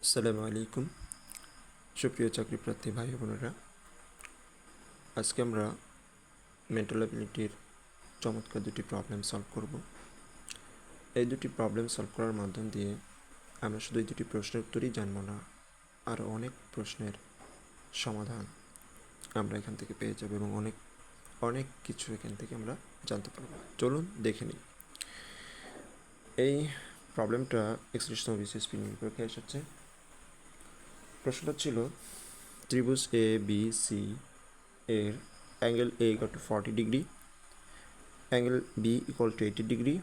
আসসালামু আলাইকুম সুপ্রিয় চাকরিপ্রার্থী ভাই বোনেরা, আজকে আমরা মেন্টাল অ্যাবিলিটির চমৎকার দুটি প্রবলেম সলভ করব। এই দুটি প্রবলেম সলভ করার মাধ্যম দিয়ে আমরা শুধু এই দুটি প্রশ্নের উত্তরই জানব না, আরও অনেক প্রশ্নের সমাধান আমরা এখান থেকে পেয়ে যাব এবং অনেক অনেক কিছু এখান থেকে আমরা জানতে পারবো। চলুন দেখে নিই। এই প্রবলেমটা 41তম বিসিএস প্রিলিমিনারি পরীক্ষায় এসেছে। প্রশ্নটা ছিল ত্রিভুজ এ বি সি এর angle A equal to 40 degree, angle B equal to 80 degree,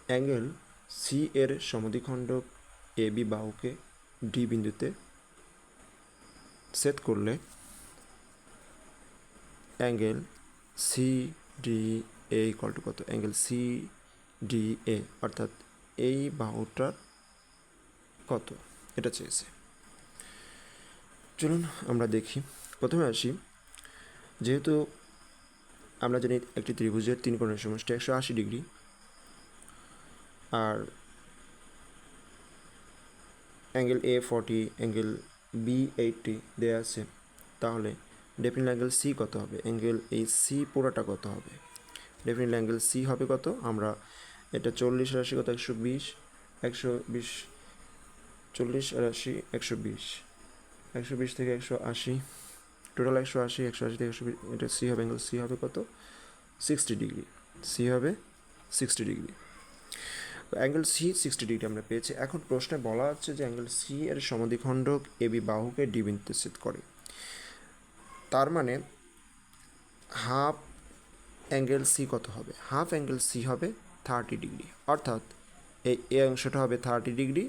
angle C এর সমদ্বিখণ্ডক এ বি বাহুকে ডি বিন্দুতে ছেদ করলে angle C D A equal to কত? অ্যাঙ্গেল সি ডি এ অর্থাৎ এই বাহুটার কত, এটা চেয়েছে। চলুন আমরা দেখি। প্রথমে আসি, যেহেতু আমরা জানি একটি ত্রিভুজের তিন কোণের সমষ্টি 180 ডিগ্রি, আর অ্যাঙ্গেল এ 40, অ্যাঙ্গেল বি 80 দেওয়া আছে, তাহলে ডেফিনেটলি অ্যাঙ্গেল সি কত হবে? অ্যাঙ্গেল এই সি পুরোটা কত হবে? ডেফিনেটলি অ্যাঙ্গেল সি হবে কত? আমরা এটা 40 আর 80 কত? 120, 120, 40 আর 80 120, 120 থেকে 180, টোটাল 180, 180 থেকে 120, এটা সি হবে। অ্যাঙ্গেল সি হবে কত? 60 ডিগ্রি। সি হবে 60 ডিগ্রি। অ্যাঙ্গেল সি 60 ডিগ্রি আমরা পেয়েছি। এখন প্রশ্নে বলা হচ্ছে যে অ্যাঙ্গেল সি এর সমদ্বিখণ্ডক এবি বাহুকে ডি বিন্দুতে ছেদ করে। তার মানে হাফ অ্যাঙ্গেল সি কত হবে? হাফ অ্যাঙ্গেল সি হবে 30 ডিগ্রি, অর্থাৎ এই অংশটা হবে 30 ডিগ্রি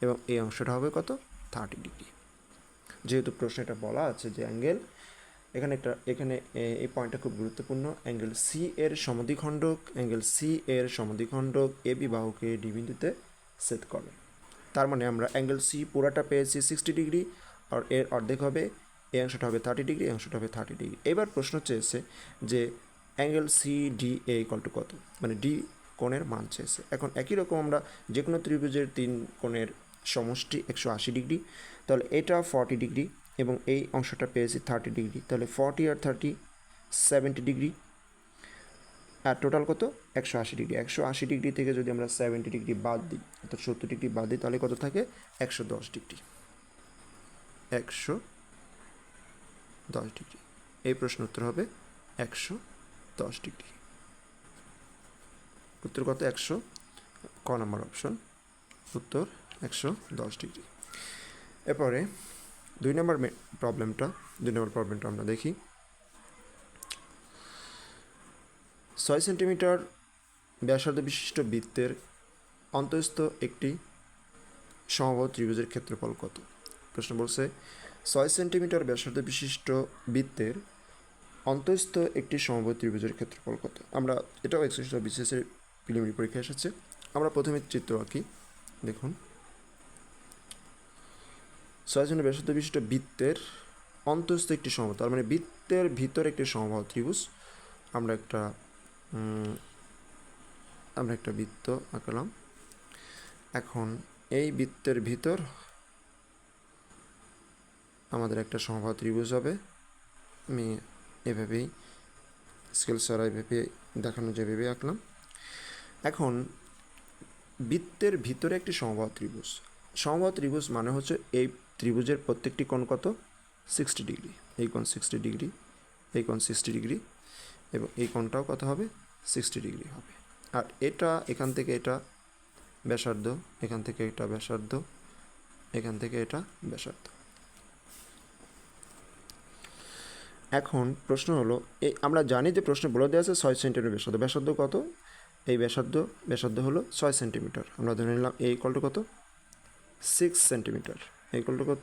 এবং এই অংশটা হবে কত? 30 ডিগ্রি। যেহেতু প্রশ্নে এটা বলা আছে যে অ্যাঙ্গেল এখানে এই পয়েন্টটা খুব গুরুত্বপূর্ণ। অ্যাঙ্গেল সি এর সমদ্বিখণ্ডক এবি বাহুকে ডি বিন্দুতে ছেদ করে। তার মানে আমরা অ্যাঙ্গেল সি পুরাটা পেয়েছি 60 ডিগ্রি, আর এর অর্ধেক হবে, এই অংশটা হবে 30 ডিগ্রি, এই অংশটা হবে 30 ডিগ্রি। এবার প্রশ্ন চেয়েছে যে angle C D A equal to কত, মানে ডি কোণের মান চেয়েছে। এখন একই রকম আমরা যে কোনো ত্রিভুজের তিন কোণের সমষ্টি 180 ডিগ্রি, তাহলে এটা 40 ডিগ্রি এবং এই অংশটা পেয়েছি 30 ডিগ্রি, তাহলে 40 আর 30 70 ডিগ্রি, আর টোটাল কত? 180 ডিগ্রি। 180 ডিগ্রি থেকে যদি আমরা 70 ডিগ্রি বাদ দিই, অর্থাৎ 70 ডিগ্রি বাদ দিই, তাহলে কত থাকে? 110 ডিগ্রি। 110 ডিগ্রি। এই প্রশ্ন উত্তর হবে 110 ডিগ্রি। উত্তর কত? 100, ক নম্বর অপশন উত্তর 110 ডিগ্রি। এরপরে দুই নম্বর প্রবলেমটা আমরা দেখি। 6 সেন্টিমিটার ব্যাসার্ধ বিশিষ্ট বৃত্তের অন্তঃস্থ একটি সমবাহু ত্রিভুজের ক্ষেত্রফল কত? প্রশ্ন বলছে 6 সেন্টিমিটার ব্যাসার্ধ বিশিষ্ট বৃত্তের অন্তঃস্থ একটি সমবাহু ত্রিভুজের ক্ষেত্রফল কত? আমরা এটাও 41তম বিসিএসের প্রিলিমিনারি পরীক্ষা এসেছে। আমরা প্রথমে চিত্র আঁকি। দেখুন, 6 সেন্টিমিটার ব্যাসার্ধ বিশিষ্ট বৃত্তের অন্তঃস্থ একটি সমবাহু, তার মানে বৃত্তের ভিতর একটি সমবাহু ত্রিভুজ। আমরা একটা বৃত্ত আঁকলাম। এখন এই বৃত্তের ভিতর আমাদের একটা সমবাহু ত্রিভুজ হবে। আমি এভাবেই স্কেল ছাড়া এভাবে দেখানো যেভাবে আঁকলাম। এখন বৃত্তের ভিতরে একটি সমবাহু ত্রিভুজ মানে হচ্ছে এই ত্রিভুজের প্রত্যেকটি কোণ কত? 60 ডিগ্রি। এই কোণ 60 ডিগ্রি, এই কোণ 60 ডিগ্রি এবং এই কোণটাও কত হবে? 60 ডিগ্রি হবে। আর এটা এখান থেকে এটা ব্যাসার্ধ, এখান থেকে এটা ব্যাসার্ধ, এখান থেকে এটা ব্যাসার্ধ। এখন প্রশ্ন হলো, এই আমরা জানি যে প্রশ্নে বলে দেওয়া আছে 6 সেন্টিমিটার ব্যাসার্ধ। ব্যাসার্ধ কত? এই ব্যাসার্ধ হলো 6 সেন্টিমিটার। আমরা ধরে নিলাম এই ইকুয়াল টু কত? 6 সেন্টিমিটার। এই ইকুয়াল টু কত?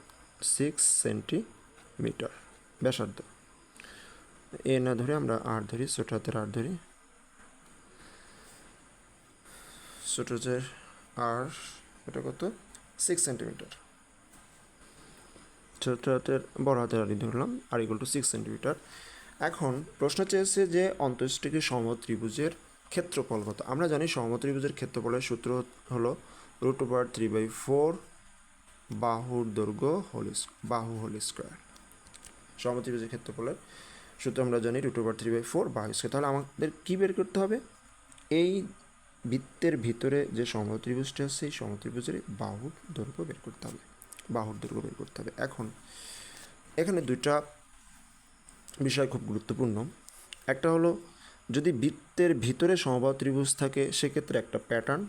6 সেন্টিমিটার ব্যাসার্ধ। এ না ধরে আমরা আর ধরি, ছোট হাতের আর ধরি, ছোট হাতের আর, এটা কত? 6 সেন্টিমিটার। ছোট হাতের বড় হাতের আর ধরলাম, আর ইকুয়াল টু 6 সেন্টিমিটার। এখন প্রশ্ন চেয়েছে যে অন্তঃস্থিক সমবাহু ত্রিভুজের ক্ষেত্রফল কত? আমরা জানি সমবাহু ত্রিভুজের ক্ষেত্রফলের সূত্র হলো √3/4 বাহুর দৈর্ঘ্য বাহু হোল স্কোয়ার। সমত্রিভুজের ক্ষেত্রফলের সূত্র আমরা জানি √3/4 বাহু স্কোয়ার। তাহলে আমাদের কী বের করতে হবে? এই বৃত্তের ভিতরে যে সমত্রিভুজটা আছে সেই সমত্রিভুজের বাহুর দৈর্ঘ্য বের করতে হবে, বাহুর দৈর্ঘ্য বের করতে হবে। এখন এখানে দুইটা বিষয় খুব গুরুত্বপূর্ণ। একটা হলো যদি বৃত্তের ভিতরে সমবাহু ত্রিভুজ থাকে সেক্ষেত্রে একটা প্যাটার্ন,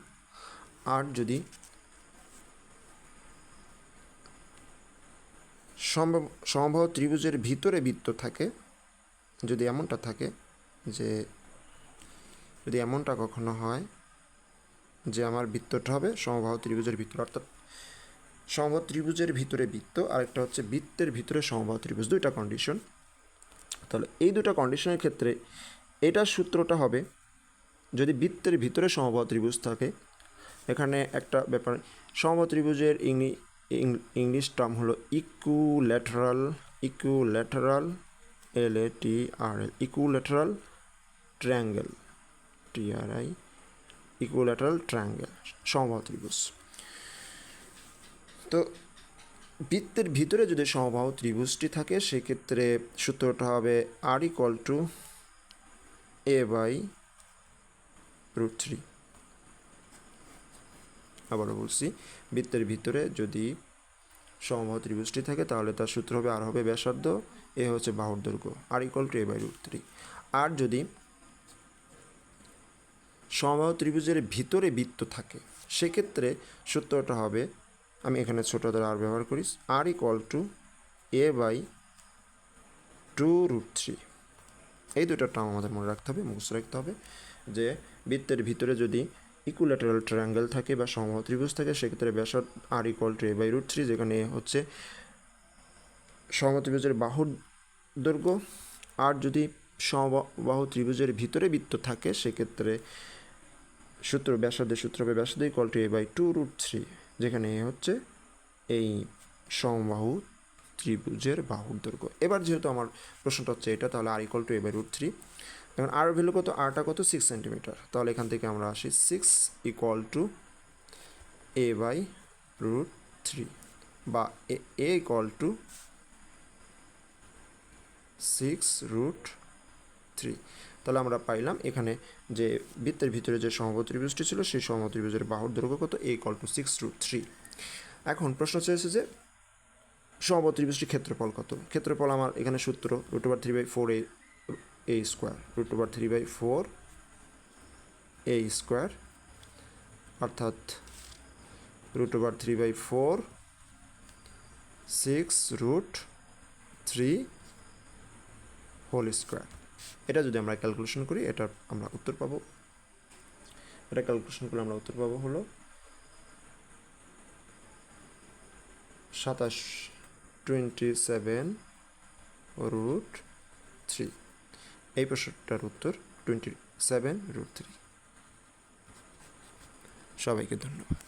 আর যদি সমবাহু ত্রিভুজের ভিতরে বৃত্ত থাকে, যদি এমনটা থাকে যে যদি এমনটা কখনো হয় যে আমার বৃত্তটা হবে সমবাহু ত্রিভুজের ভিতরে, অর্থাৎ সমবাহু ত্রিভুজের ভিতরে বৃত্ত, আরেকটা হচ্ছে বৃত্তের ভিতরে সমবাহু ত্রিভুজ, দুইটা কন্ডিশন। তাহলে এই দুটো কন্ডিশনের ক্ষেত্রে এটার সূত্রটা হবে যদি বৃত্তের ভিতরে সমবাহু ত্রিভুজ থাকে। এখানে একটা ব্যাপার, সমবাহু ত্রিভুজের ইংলিশ টার্ম হলো equilateral, LATRL, equilateral triangle, TRI, equilateral triangle, সমবাহু ত্রিভুজ। তো বৃত্তের ভিতরে যদি সমবাহু ত্রিভুজটি থাকে সেক্ষেত্রে সূত্রটা হবে R = A/√3। আবারও বলছি, বৃত্তের ভিতরে যদি সমবাহু ত্রিভুজটি থাকে তাহলে তার সূত্র হবে আর হবে ব্যাসার্ধ, এ হচ্ছে বাহুর দৈর্ঘ্য, R = A/√3। আর যদি সমবাহু ত্রিভুজের ভিতরে বৃত্ত থাকে সেক্ষেত্রে সূত্রটা হবে, আমি এখানে ছোট দ্বারা আর ব্যবহার করি, R = A/2√3। এই দুটো টার্ম আমাদের মনে রাখতে হবে, মুখস্থ রাখতে হবে যে বৃত্তের ভিতরে যদি ইকুইল্যাটারাল ট্রায়াঙ্গেল থাকে বা সমবাহু ত্রিভুজ থাকে সেক্ষেত্রে ব্যাসার্ধ R = A/√3, যেখানে হচ্ছে সমবাহু ত্রিভুজের বাহুর দৈর্ঘ্য। আর যদি সমবাহু ত্রিভুজের ভিতরে বৃত্ত থাকে সেক্ষেত্রে ব্যাসার্ধের সূত্র হবে ব্যাসার্ধ = A/2√3, যেখানে হচ্ছে এই সমবাহু ত্রিভুজের বাহুর দৈর্ঘ্য। এবার যেহেতু আমার প্রশ্নটা হচ্ছে এটা, তাহলে R = A/√3। এখন আর ভ্যালু কত? আরটা কত? 6 সেন্টিমিটার। তাহলে এখান থেকে আমরা আসি 6 = A/√3 বা A = 6√3। তাহলে আমরা পাইলাম এখানে যে বৃত্তের ভিতরে যে সমবাহু ত্রিভুজটি ছিল সেই সমবাহু ত্রিভুজের বাহুর দৈর্ঘ্য কত? A = 6√3। এখন প্রশ্ন চেয়েছে যে সমবাহু ত্রিভুজটির ক্ষেত্রফল কত? ক্ষেত্রফল আমার এখানে সূত্র √3/4 A², √3/4 A², অর্থাৎ √3/4 6√3 হোল স্কোয়ার। এটা যদি আমরা ক্যালকুলেশন করি এটা আমরা উত্তর পাবো, এটা ক্যালকুলেশন করলে আমরা উত্তর পাবো হলো 27√3। এই প্রশ্নটার উত্তর 27√3। সবাইকে ধন্যবাদ।